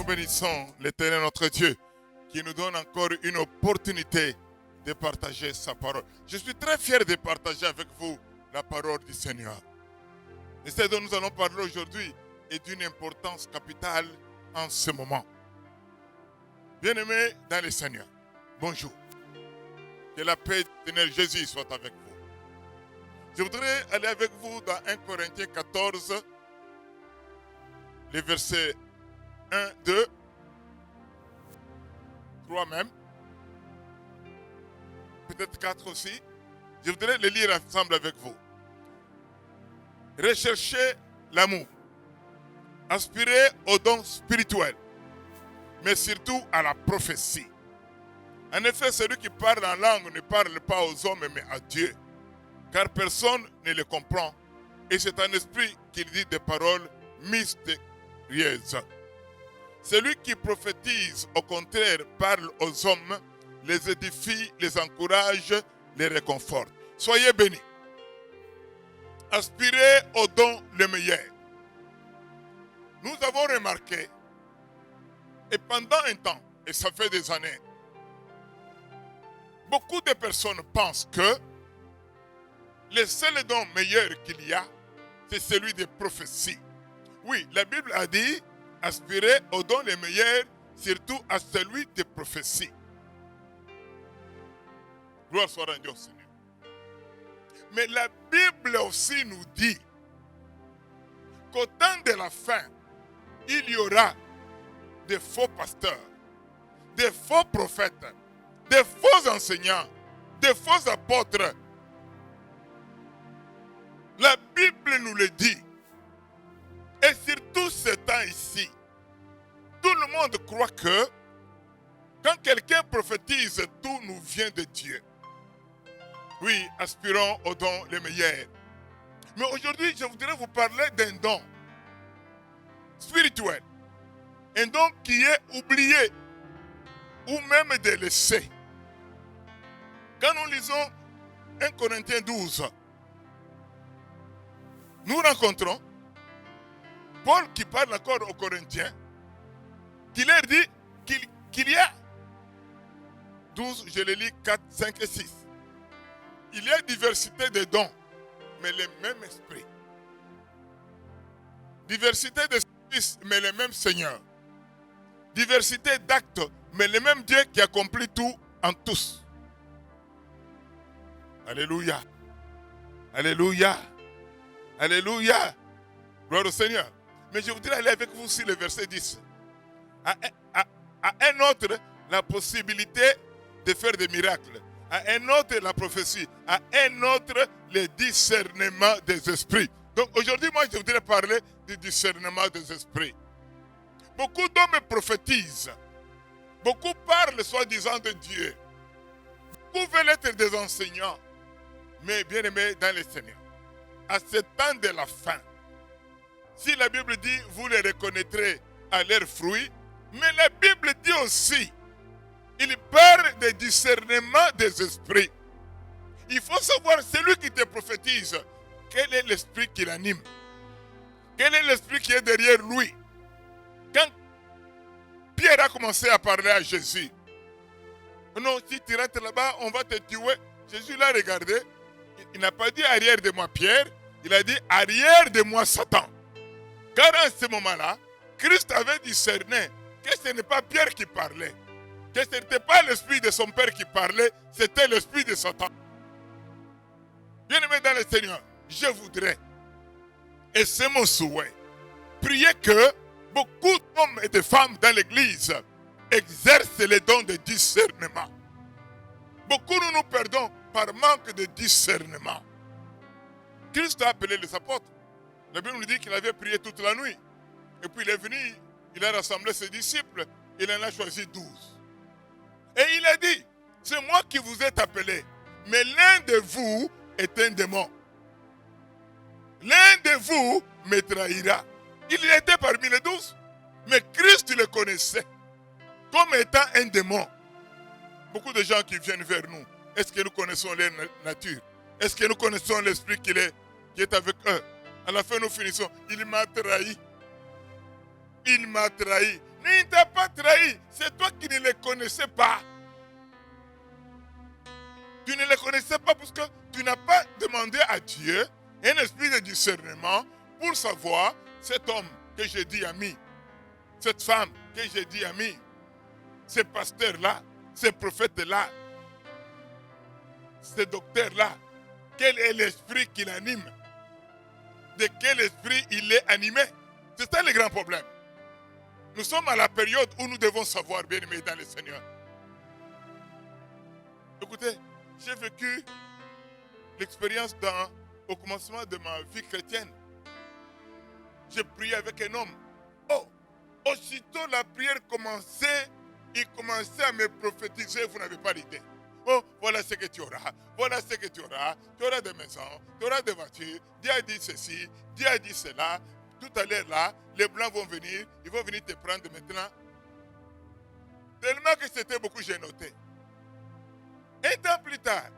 bénissons l'Éternel notre Dieu qui nous donne encore une opportunité de partager sa parole. Je suis très fier de partager avec vous la parole du Seigneur. Et ce dont nous allons parler aujourd'hui est d'une importance capitale en ce moment. Bien-aimés dans le Seigneur, bonjour. Que la paix du Seigneur Jésus soit avec vous. Je voudrais aller avec vous dans 1 Corinthiens 14, les versets 1, 2, 3 même, peut-être 4 aussi. Je voudrais les lire ensemble avec vous. Recherchez l'amour, aspirez aux dons spirituels, mais surtout à la prophétie. En effet, celui qui parle en langue ne parle pas aux hommes, mais à Dieu, car personne ne le comprend, et c'est un esprit qui dit des paroles mystérieuses. Celui qui prophétise, au contraire, parle aux hommes, les édifie, les encourage, les réconforte. Soyez bénis. Aspirez aux dons les meilleurs. Nous avons remarqué, et pendant un temps, et ça fait des années, beaucoup de personnes pensent que le seul don meilleur qu'il y a, c'est celui des prophéties. Oui, la Bible a dit, aspirez aux dons les meilleurs, surtout à celui des prophéties. Gloire soit rendue au Seigneur. Mais la Bible aussi nous dit qu'au temps de la fin, il y aura des faux pasteurs, des faux prophètes, des faux enseignants, des faux apôtres. La Bible nous le dit. Et surtout ce temps ici, tout le monde croit que quand quelqu'un prophétise, tout nous vient de Dieu. Oui, aspirons aux dons les meilleurs. Mais aujourd'hui, je voudrais vous parler d'un don spirituel. Un don qui est oublié ou même délaissé. Quand nous lisons 1 Corinthiens 12, nous rencontrons Paul qui parle encore aux Corinthiens, qui leur dit qu'il y a 12, je les lis 4, 5 et 6. Il y a diversité de dons, mais le même esprit. Diversité de services, mais le même Seigneur. Diversité d'actes, mais le même Dieu qui accomplit tout en tous. Alléluia. Alléluia. Alléluia. Gloire au Seigneur. Mais je voudrais aller avec vous sur le verset 10. À un autre, la possibilité de faire des miracles. À un autre, la prophétie. À un autre, le discernement des esprits. Donc aujourd'hui, moi, je voudrais parler du discernement des esprits. Beaucoup d'hommes prophétisent. Beaucoup parlent soi-disant de Dieu. Beaucoup veulent être des enseignants. Mais bien aimés dans le Seigneur, à ce temps de la fin, si la Bible dit, vous les reconnaîtrez à leurs fruits, mais la Bible dit aussi, il parle de discernement des esprits. Il faut savoir, celui qui te prophétise, quel est l'esprit qui l'anime? Quel est l'esprit qui est derrière lui? Quand Pierre a commencé à parler à Jésus, non, si tu rentres là-bas, on va te tuer. Jésus l'a regardé, il n'a pas dit arrière de moi Pierre, il a dit arrière de moi Satan. Car à ce moment-là, Christ avait discerné que ce n'est pas Pierre qui parlait, que ce n'était pas l'esprit de son père qui parlait, c'était l'esprit de Satan. Bien-aimé dans le Seigneur, je voudrais, et c'est mon souhait, prier que beaucoup d'hommes et de femmes dans l'église exercent les dons de discernement. Beaucoup nous perdons par manque de discernement. Christ a appelé les apôtres. La Bible nous dit qu'il avait prié toute la nuit. Et puis il est venu, il a rassemblé ses disciples, il en a choisi 12. Et il a dit, c'est moi qui vous ai appelé, mais l'un de vous est un démon. L'un de vous me trahira. Il était parmi les 12, mais Christ le connaissait comme étant un démon. Beaucoup de gens qui viennent vers nous, est-ce que nous connaissons leur nature? Est-ce que nous connaissons l'esprit qui est avec eux? À la fin, nous finissons. Il m'a trahi. Il m'a trahi. Il ne t'a pas trahi. C'est toi qui ne les connaissais pas. Tu ne les connaissais pas parce que tu n'as pas demandé à Dieu un esprit de discernement pour savoir cet homme que j'ai dit ami, cette femme que j'ai dit ami, ce pasteur-là, ce prophète-là, ce docteur-là. Quel est l'esprit qui l'anime? De quel esprit il est animé? C'est ça le grand problème. Nous sommes à la période où nous devons savoir, bien aimés dans le Seigneur. Écoutez, j'ai vécu l'expérience au commencement de ma vie chrétienne. J'ai prié avec un homme. Oh, aussitôt la prière commençait, il commençait à me prophétiser, vous n'avez pas d'idée. Oh, voilà ce que tu auras, voilà ce que tu auras des maisons, tu auras des voitures, Dieu a dit ceci, Dieu a dit cela, tout à l'heure là, les blancs vont venir, ils vont venir te prendre maintenant. Tellement que c'était beaucoup, j'ai noté. Un temps plus tard,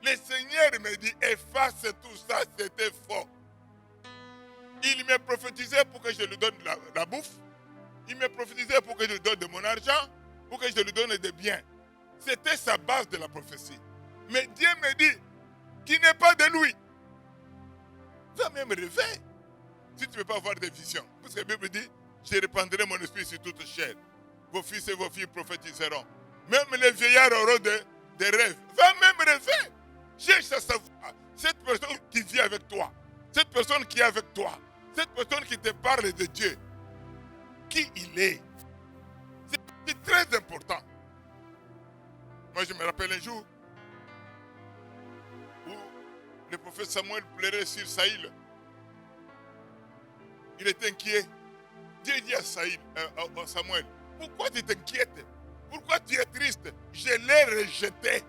le Seigneur me dit, efface tout ça, c'était faux. Il me prophétisait pour que je lui donne la bouffe, il me prophétisait pour que je lui donne de mon argent, pour que je lui donne des biens. C'était sa base de la prophétie. Mais Dieu me dit qu'il n'est pas de lui. Va même rêver. Si tu ne veux pas avoir des visions. Parce que la Bible dit, je répandrai mon esprit sur toute chair. Vos fils et vos filles prophétiseront. Même les vieillards auront des rêves. Va même rêver. Cherche à savoir. Cette personne qui vit avec toi. Cette personne qui est avec toi. Cette personne qui te parle de Dieu. Qui il est. C'est très important. Moi, je me rappelle un jour où le prophète Samuel pleurait sur Saïl. Il était inquiet. Dieu dit à Samuel, pourquoi tu t'inquiètes? Pourquoi tu es triste? Je l'ai rejeté.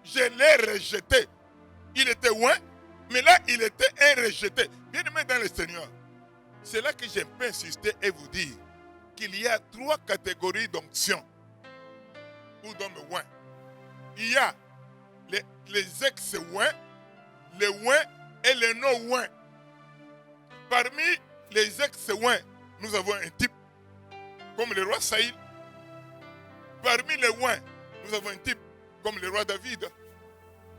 Je l'ai rejeté. Il était loin, mais là, il était un rejeté. Bien aimé dans le Seigneur. C'est là que j'aime pas insister et vous dire qu'il y a 3 catégories d'onction. Ou d'hommes ouins. Il y a les ex-ouins, les ouins et les non-ouins. Parmi les ex-ouins, nous avons un type comme le roi Saïl. Parmi les ouins, nous avons un type comme le roi David.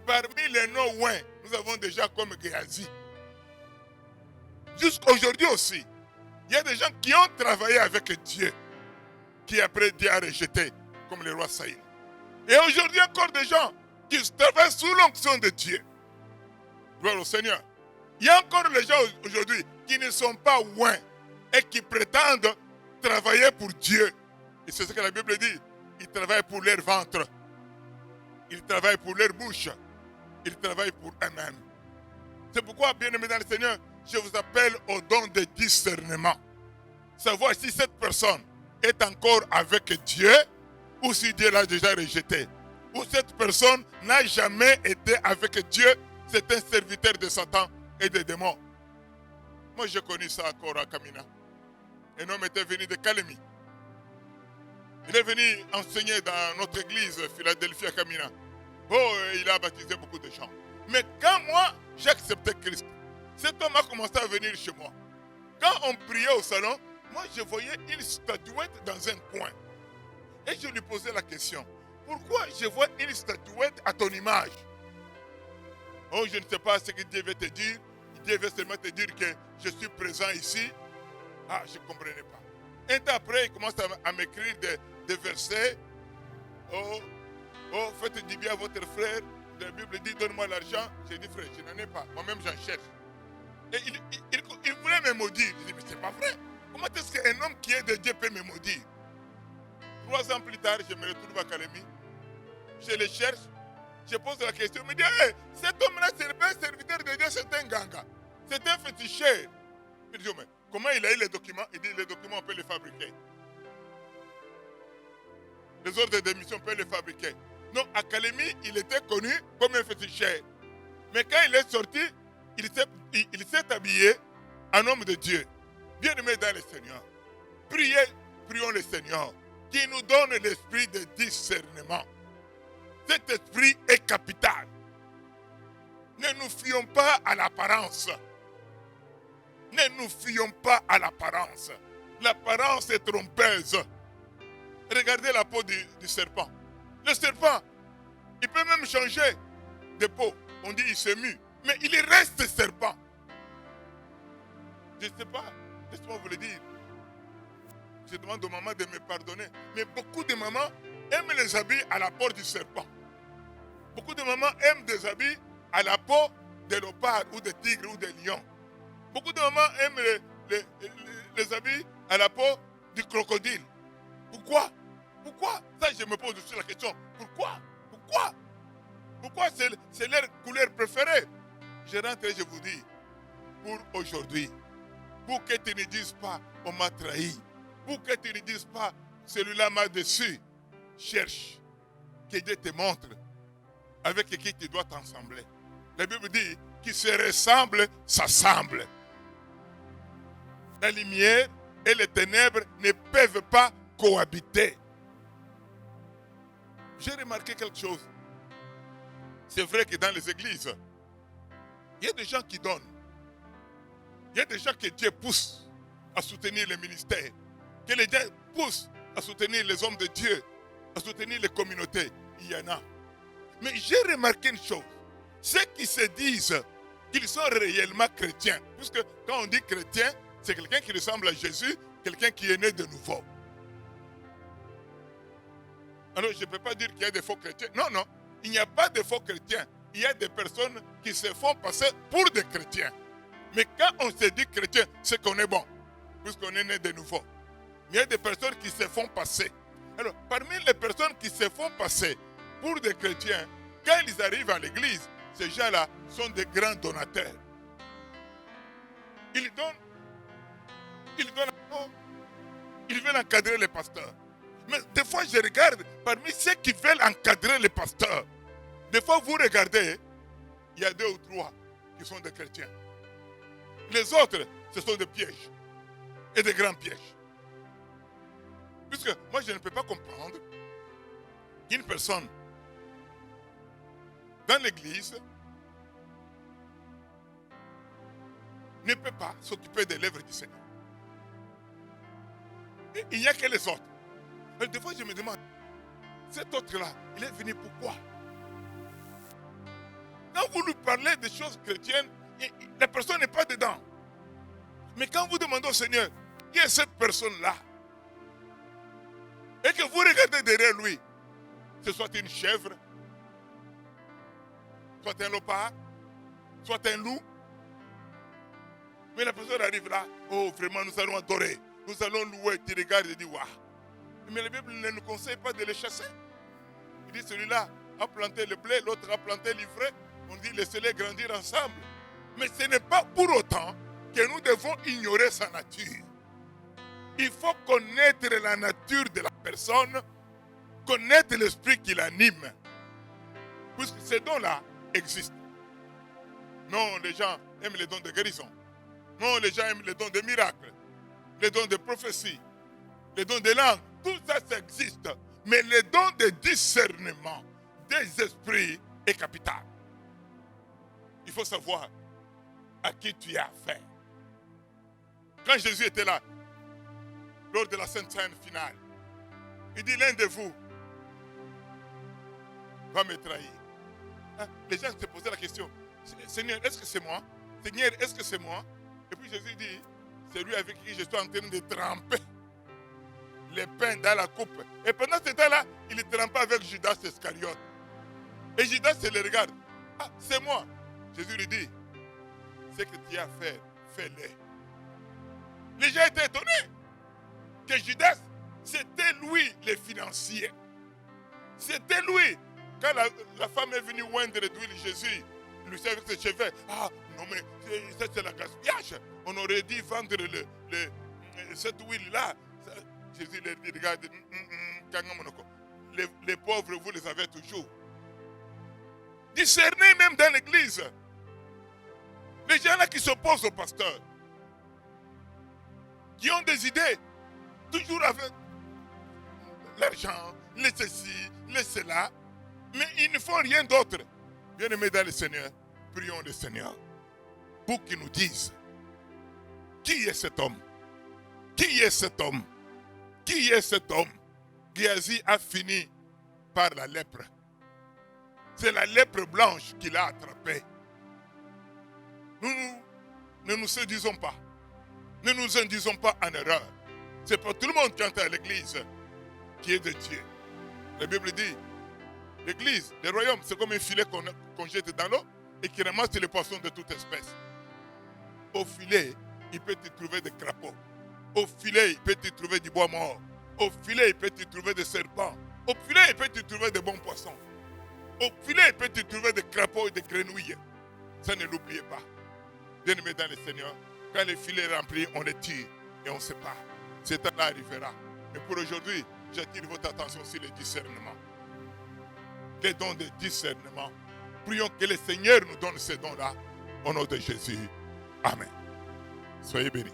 Parmi les non-ouins, nous avons déjà comme Géasi. Jusqu'aujourd'hui aussi, il y a des gens qui ont travaillé avec Dieu, qui après Dieu a rejeté, comme le roi Saïl. Et aujourd'hui encore des gens qui travaillent sous l'onction de Dieu. Gloire au Seigneur. Il y a encore les gens aujourd'hui qui ne sont pas ouins et qui prétendent travailler pour Dieu. Et c'est ce que la Bible dit. Ils travaillent pour leur ventre. Ils travaillent pour leur bouche. Ils travaillent pour eux-mêmes. C'est pourquoi, bien-aimés dans le Seigneur, je vous appelle au don de discernement. Savoir si cette personne est encore avec Dieu ou si Dieu l'a déjà rejeté. Ou cette personne n'a jamais été avec Dieu, c'est un serviteur de Satan et des démons. Moi, j'ai connu ça encore à Kamina. Un homme était venu de Calémie. Il est venu enseigner dans notre église, Philadelphie à Kamina. Oh, il a baptisé beaucoup de gens. Mais quand moi, j'ai accepté Christ, cet homme a commencé à venir chez moi. Quand on priait au salon, moi, je voyais une statuette dans un coin. Et je lui posais la question, pourquoi je vois une statuette à ton image? Oh, je ne sais pas ce que Dieu veut te dire. Dieu veut seulement te dire que je suis présent ici. Ah, je ne comprenais pas. Un temps après, il commence à m'écrire des versets. Oh, faites du bien à votre frère. La Bible dit, donne-moi l'argent. J'ai dit, frère, je n'en ai pas. Moi-même, j'en cherche. Et il voulait me maudire. Je dis, mais c'est pas vrai. Comment est-ce qu'un homme qui est de Dieu peut me maudire? 3 ans plus tard, je me retrouve à Calémie. Je le cherche. Je pose la question. Il me dit, hey, cet homme-là, c'est pas un serviteur de Dieu, c'est un ganga. C'est un féticheur. Je dis, mais comment il a eu les documents? Il dit, les documents, on peut les fabriquer. Les ordres d'émission, on peut les fabriquer. Non, à Calémie, il était connu comme un féticheur. Mais quand il est sorti, il s'est habillé en homme de Dieu. Bien-aimé dans le Seigneur. Prions le Seigneur qui nous donne l'esprit de discernement. Cet esprit est capital. Ne nous fions pas à l'apparence. Ne nous fions pas à l'apparence. L'apparence est trompeuse. Regardez la peau du serpent. Le serpent, il peut même changer de peau. On dit il se mue. Mais il reste serpent. Je ne sais pas. Laisse-moi vous le dire. Je demande aux mamans de me pardonner. Mais beaucoup de mamans aiment les habits à la peau du serpent. Beaucoup de mamans aiment des habits à la peau de léopard ou de tigre ou de lion. Beaucoup de mamans aiment les habits à la peau du crocodile. Pourquoi? Pourquoi? Ça, je me pose aussi la question. Pourquoi? Pourquoi? Pourquoi c'est leur couleur préférée? Je rentre et je vous dis, pour aujourd'hui, pour que tu ne dises pas, on m'a trahi, pour que tu ne dises pas, celui-là m'a déçu, cherche, que Dieu te montre avec qui tu dois t'assembler. La Bible dit, qui se ressemble, s'assemble. La lumière et les ténèbres ne peuvent pas cohabiter. J'ai remarqué quelque chose. C'est vrai que dans les églises, il y a des gens qui donnent. Il y a des gens que Dieu pousse à soutenir les ministères. Que les gens poussent à soutenir les hommes de Dieu, à soutenir les communautés. Il y en a. Mais j'ai remarqué une chose. Ceux qui se disent qu'ils sont réellement chrétiens, puisque quand on dit chrétien, c'est quelqu'un qui ressemble à Jésus, quelqu'un qui est né de nouveau. Alors je ne peux pas dire qu'il y a des faux chrétiens. Non, non. Il n'y a pas de faux chrétiens. Il y a des personnes qui se font passer pour des chrétiens. Mais quand on se dit chrétien, c'est qu'on est bon, puisqu'on est né de nouveau. Il y a des personnes qui se font passer. Alors, parmi les personnes qui se font passer pour des chrétiens, quand ils arrivent à l'église, ces gens-là sont des grands donateurs. Ils veulent encadrer les pasteurs. Mais des fois, je regarde, parmi ceux qui veulent encadrer les pasteurs, des fois, vous regardez, il y a 2 ou 3 qui sont des chrétiens. Les autres, ce sont des pièges. Et des grands pièges. Puisque moi, je ne peux pas comprendre qu'une personne dans l'église ne peut pas s'occuper des lèvres du Seigneur. Et il n'y a que les autres. Et des fois, je me demande, cet autre-là, il est venu pourquoi? Quand vous lui parlez des choses chrétiennes, la personne n'est pas dedans. Mais quand vous demandez au Seigneur, qui est cette personne-là? Et que vous regardez derrière lui, ce soit une chèvre, soit un léopard, soit un loup. Mais la personne arrive là, oh vraiment nous allons adorer, nous allons louer, tu regardes et dis waouh. Mais la Bible ne nous conseille pas de les chasser. Il dit celui-là a planté le blé, l'autre a planté l'ivraie. On dit laissez-les grandir ensemble. Mais ce n'est pas pour autant que nous devons ignorer sa nature. Il faut connaître la nature de la personne, connaître l'esprit qui l'anime. Puisque ces dons-là existent. Non, les gens aiment les dons de guérison. Non, les gens aiment les dons de miracles, les dons de prophétie, les dons de langue. Tout ça, ça existe. Mais les dons de discernement des esprits est capital. Il faut savoir à qui tu as affaire. Quand Jésus était là, lors de la Sainte Seine finale, il dit l'un de vous va me trahir. Hein? Les gens se posaient la question, Seigneur, est-ce que c'est moi? Seigneur, est-ce que c'est moi? Et puis Jésus dit, c'est lui avec qui je suis en train de tremper les pains dans la coupe. Et pendant ce temps-là, il trempait avec Judas Iscariote. Et Judas se le regarde. Ah, c'est moi. Jésus lui dit, ce que tu as fait, fais-le. Les gens étaient étonnés que Judas, c'était lui le financier. C'était lui. Quand la femme est venue oindre d'huile Jésus, lui savait avec ses cheveux. Ah, non mais ça c'est la gaspillage. On aurait dû vendre cette huile-là. Jésus leur dit, regarde, les pauvres, vous les avez toujours. Discernez même dans l'église. Les gens là qui s'opposent au pasteur, qui ont des idées, toujours avec l'argent, les ceci, les cela, mais ils ne font rien d'autre. Bien-aimés dans le Seigneur, prions le Seigneur pour qu'il nous dise qui est cet homme. Qui est cet homme? Qui est cet homme? Géasi a fini par la lèpre. C'est la lèpre blanche qui l'a attrapé. Nous ne nous séduisons pas. Ne nous induisons pas en erreur. C'est pas tout le monde qui entre à l'église qui est de Dieu. La Bible dit, l'église, le royaume, c'est comme un filet qu'on jette dans l'eau et qui ramasse les poissons de toute espèce. Au filet, il peut y trouver des crapauds. Au filet, il peut y trouver du bois mort. Au filet, il peut y trouver des serpents. Au filet, il peut y trouver des bons poissons. Au filet, il peut y trouver des crapauds et des grenouilles. Ça, ne l'oubliez pas. Bien-aimés dans le Seigneur, quand le filet est rempli, on les tire et on ne sait pas. Ce temps-là arrivera. Mais pour aujourd'hui, j'attire votre attention sur le discernement. Les dons de discernement. Prions que le Seigneur nous donne ces dons-là. Au nom de Jésus. Amen. Soyez bénis.